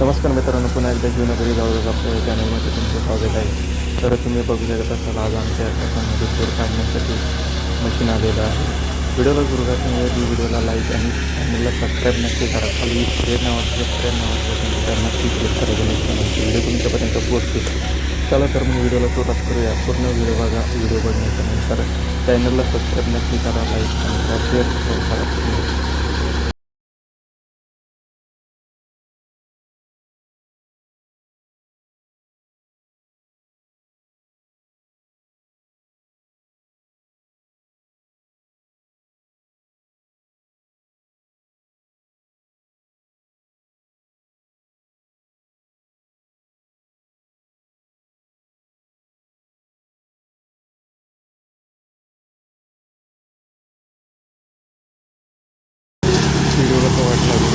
नमस्कार मित्रांनो, पुन्हा एकदा जीवनगरी जाऊया आपल्या चॅनलमध्ये तुमचं स्वागत आहे. तर तुम्ही बघू शकत असाल आज आमच्या शेतामध्ये तूर काढण्यासाठी मशीन आलेलं आहे. व्हिडिओला सुरू करण्याआधी व्हिडिओला लाईक आणि चॅनलला सबस्क्राईब नक्की करा. खाली सबस्क्राईब नावाचं बटन तिथं नक्की क्लिक करा जेणेकरून व्हिडिओ तुमच्यापर्यंत पोहोचतील. चला तर मग व्हिडिओला सुरुवात करूया. पूर्ण व्हिडिओ बघा. व्हिडिओ बघण्याच्या नंतर चॅनलला सबस्क्राईब नक्की करा, लाईक करा, शेअर करा पूर्ण. व्हिडिओ कसा वाटला